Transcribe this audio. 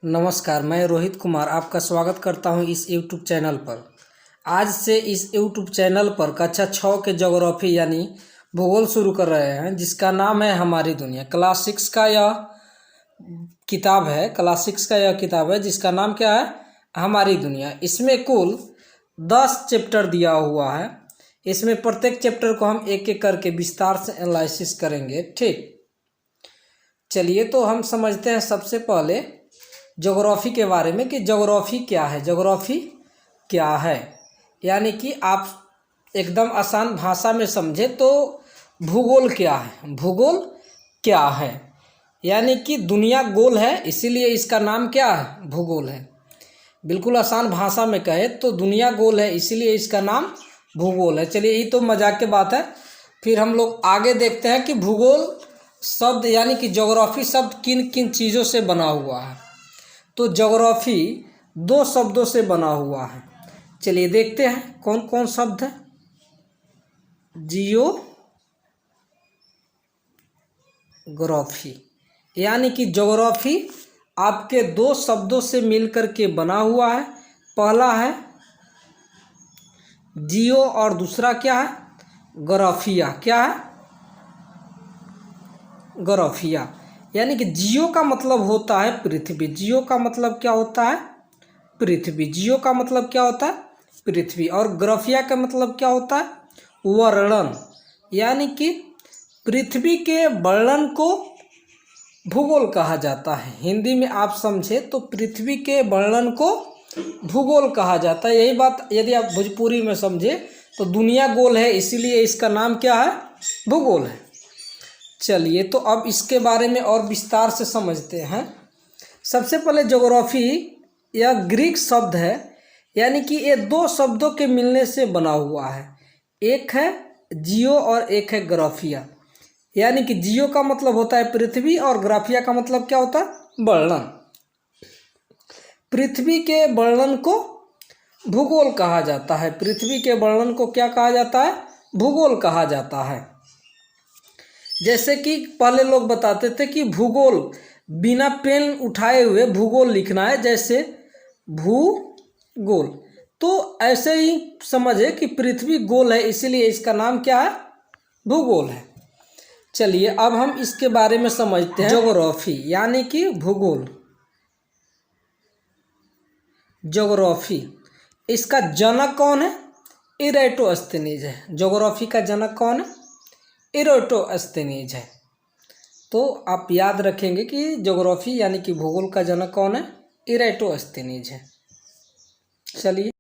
नमस्कार, मैं रोहित कुमार आपका स्वागत करता हूं इस YouTube चैनल पर। आज से इस YouTube चैनल पर कक्षा 6 के ज्योग्राफी यानी भूगोल शुरू कर रहे हैं, जिसका नाम है हमारी दुनिया। क्लास 6 का यह किताब है जिसका नाम क्या है? हमारी दुनिया। इसमें कुल 10 चैप्टर दिया हुआ है। इसमें प्रत्येक चैप्टर को हम एक एक करके विस्तार से एनालिसिस करेंगे। ठीक, चलिए तो हम समझते हैं सबसे पहले ज्योग्राफी के बारे में कि ज्योग्राफी क्या है। ज्योग्राफी क्या है यानी कि आप एकदम आसान भाषा में समझे तो भूगोल क्या है। भूगोल क्या है यानी कि दुनिया गोल है, इसीलिए इसका नाम क्या है? भूगोल है। बिल्कुल आसान भाषा में कहे तो दुनिया गोल है, इसीलिए इसका नाम भूगोल है। चलिए, ये तो मजाक की बात है। फिर हम लोग आगे देखते हैं कि भूगोल शब्द यानी कि ज्योग्राफी शब्द किन किन चीज़ों से बना हुआ है। तो ज्योग्राफी 2 शब्दों से बना हुआ है। चलिए देखते हैं कौन कौन शब्द है। जियोग्राफी यानी कि ज्योग्राफी आपके 2 शब्दों से मिलकर के बना हुआ है। पहला है जियो और दूसरा क्या है? ग्राफिया। क्या है? ग्राफिया। यानी कि जियो का मतलब होता है पृथ्वी। जियो का मतलब क्या होता है? पृथ्वी। जियो का मतलब क्या होता है? पृथ्वी। और ग्राफिया का मतलब क्या होता है? वर्णन। यानी कि पृथ्वी के वर्णन को भूगोल कहा जाता है। हिंदी में आप समझे तो पृथ्वी के वर्णन को भूगोल कहा जाता है। यही बात यदि आप भोजपुरी में समझे तो दुनिया गोल है, इसीलिए इसका नाम क्या है? भूगोल है। चलिए तो अब इसके बारे में और विस्तार से समझते हैं। सबसे पहले ज्योग्राफी यह ग्रीक शब्द है, यानी कि ये 2 शब्दों के मिलने से बना हुआ है। एक है जियो और एक है ग्राफिया। यानी कि जियो का मतलब होता है पृथ्वी और ग्राफिया का मतलब क्या होता है? वर्णन। पृथ्वी के वर्णन को भूगोल कहा जाता है। पृथ्वी के वर्णन को क्या कहा जाता है? भूगोल कहा जाता है। जैसे कि पहले लोग बताते थे कि भूगोल बिना पेन उठाए हुए भूगोल लिखना है, जैसे भूगोल। तो ऐसे ही समझे कि पृथ्वी गोल है, इसीलिए इसका नाम क्या है? भूगोल है। चलिए अब हम इसके बारे में समझते हैं। ज्योग्राफी यानी कि भूगोल। ज्योग्राफी, इसका जनक कौन है? इरेटोस्थेनीज है। ज्योग्राफी का जनक कौन है? इरेटोस्थेनीज है। तो आप याद रखेंगे कि ज्योग्राफी यानी कि भूगोल का जनक कौन है? इरेटोस्थेनीज है। चलिए